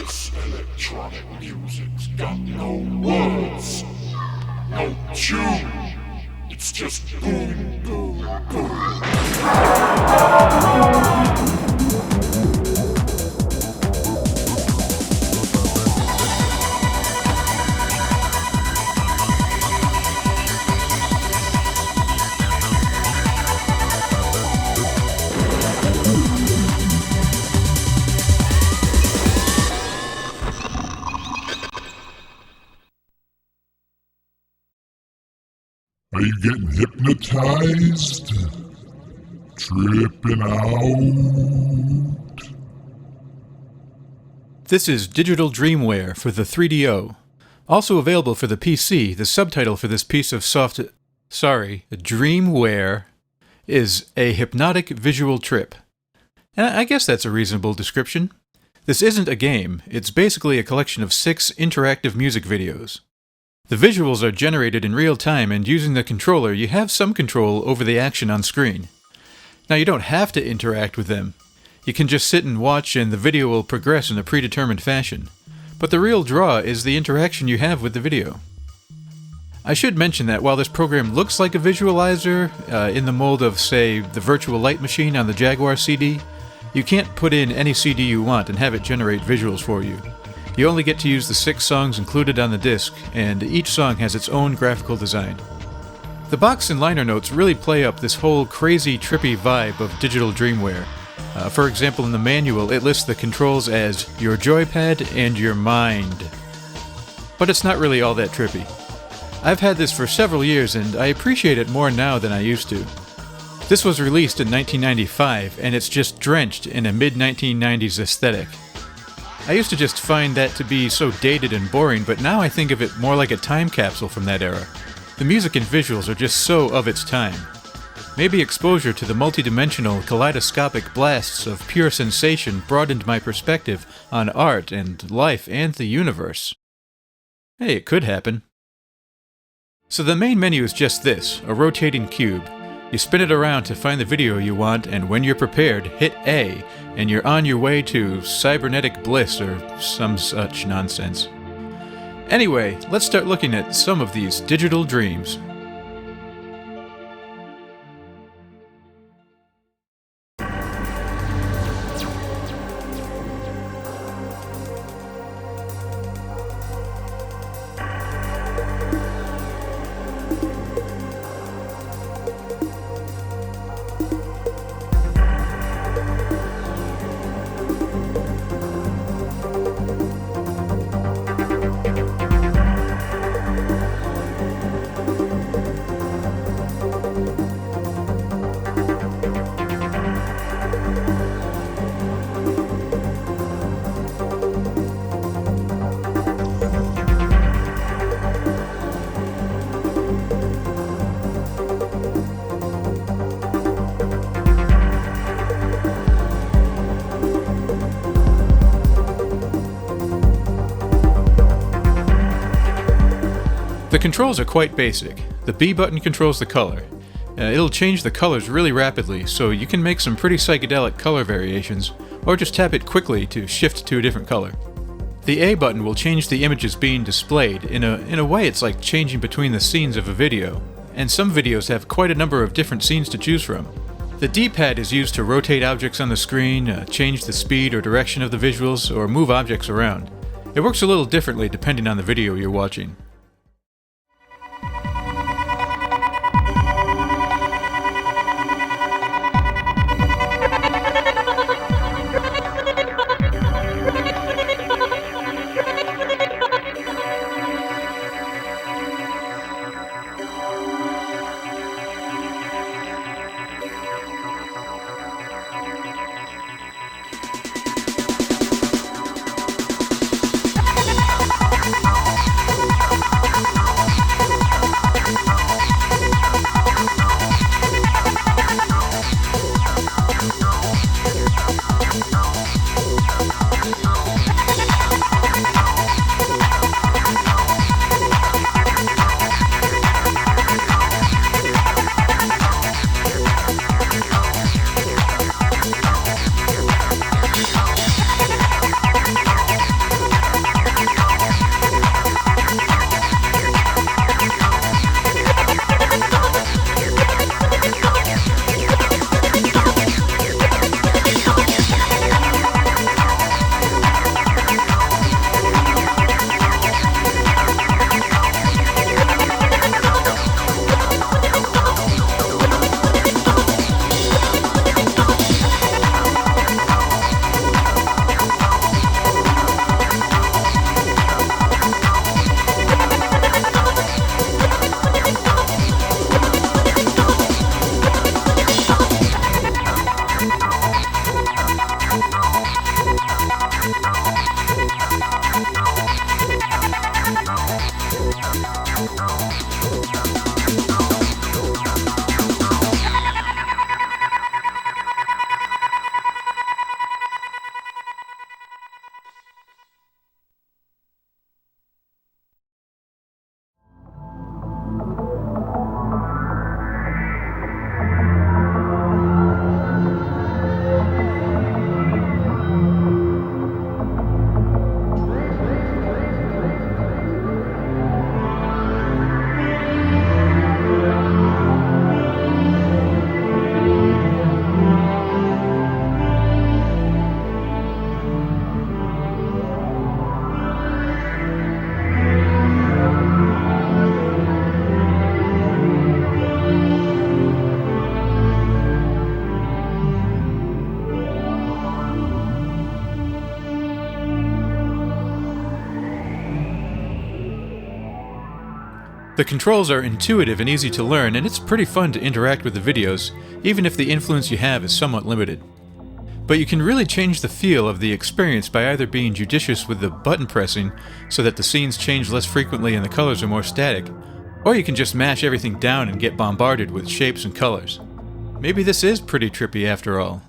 This electronic music's got no words, no tune. It's just boom, boom, boom. Are you getting hypnotized? Tripping out? This is digital Dreamware for the 3DO. Also available for the PC, the subtitle for this piece of Dreamware is a hypnotic visual trip. And I guess that's a reasonable description. This isn't a game, it's basically a collection of 6 interactive music videos. The visuals are generated in real time, and using the controller, you have some control over the action on screen. Now, you don't have to interact with them. You can just sit and watch, and the video will progress in a predetermined fashion. But the real draw is the interaction you have with the video. I should mention that while this program looks like a visualizer, in the mold of, say, the virtual light machine on the Jaguar CD, you can't put in any CD you want and have it generate visuals for you. You only get to use the 6 songs included on the disc, and each song has its own graphical design. The box and liner notes really play up this whole crazy, trippy vibe of digital Dreamware. For example, in the manual, it lists the controls as your joypad and your mind. But it's not really all that trippy. I've had this for several years, and I appreciate it more now than I used to. This was released in 1995, and it's just drenched in a mid-1990s aesthetic. I used to just find that to be so dated and boring, but now I think of it more like a time capsule from that era. The music and visuals are just so of its time. Maybe exposure to the multidimensional, kaleidoscopic blasts of pure sensation broadened my perspective on art and life and the universe. Hey, it could happen. So the main menu is just this, a rotating cube. You spin it around to find the video you want, and when you're prepared, hit A, and you're on your way to cybernetic bliss or some such nonsense. Anyway, let's start looking at some of these digital dreams. The controls are quite basic. The B button controls the color. It'll change the colors really rapidly, so you can make some pretty psychedelic color variations, or just tap it quickly to shift to a different color. The A button will change the images being displayed. In a way, it's like changing between the scenes of a video, and some videos have quite a number of different scenes to choose from. The D-pad is used to rotate objects on the screen, change the speed or direction of the visuals, or move objects around. It works a little differently depending on the video you're watching. The controls are intuitive and easy to learn, and it's pretty fun to interact with the videos, even if the influence you have is somewhat limited. But you can really change the feel of the experience by either being judicious with the button pressing so that the scenes change less frequently and the colors are more static, or you can just mash everything down and get bombarded with shapes and colors. Maybe this is pretty trippy after all.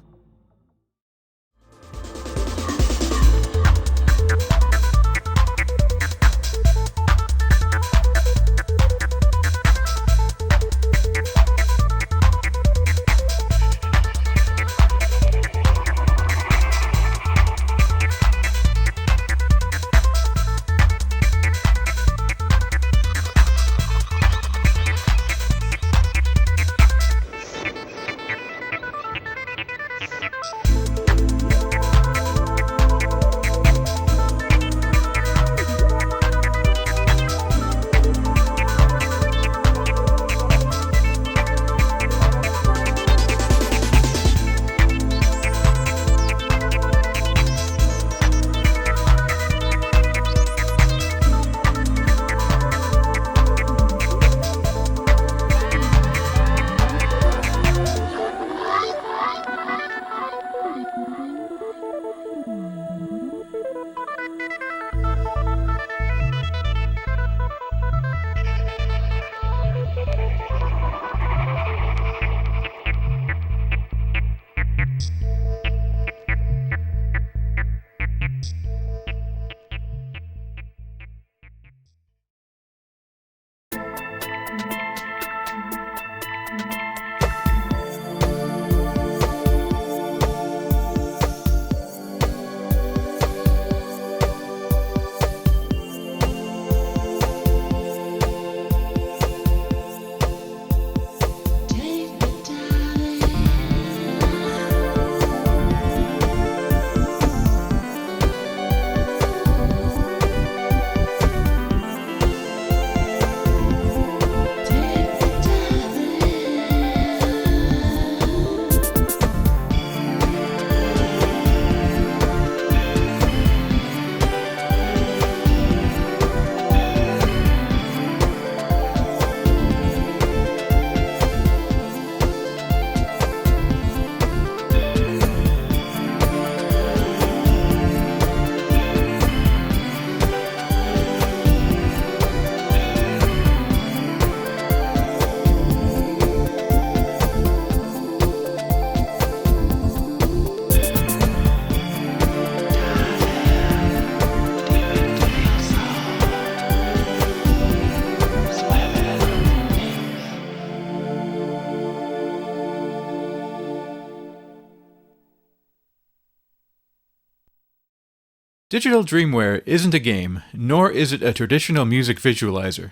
Digital Dreamware isn't a game, nor is it a traditional music visualizer.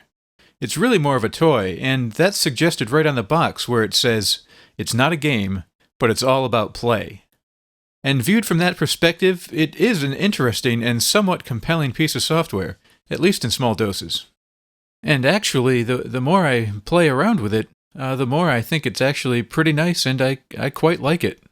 It's really more of a toy, and that's suggested right on the box where it says, "It's not a game, but it's all about play." And viewed from that perspective, it is an interesting and somewhat compelling piece of software, at least in small doses. And actually, the more I play around with it, the more I think it's actually pretty nice, and I quite like it.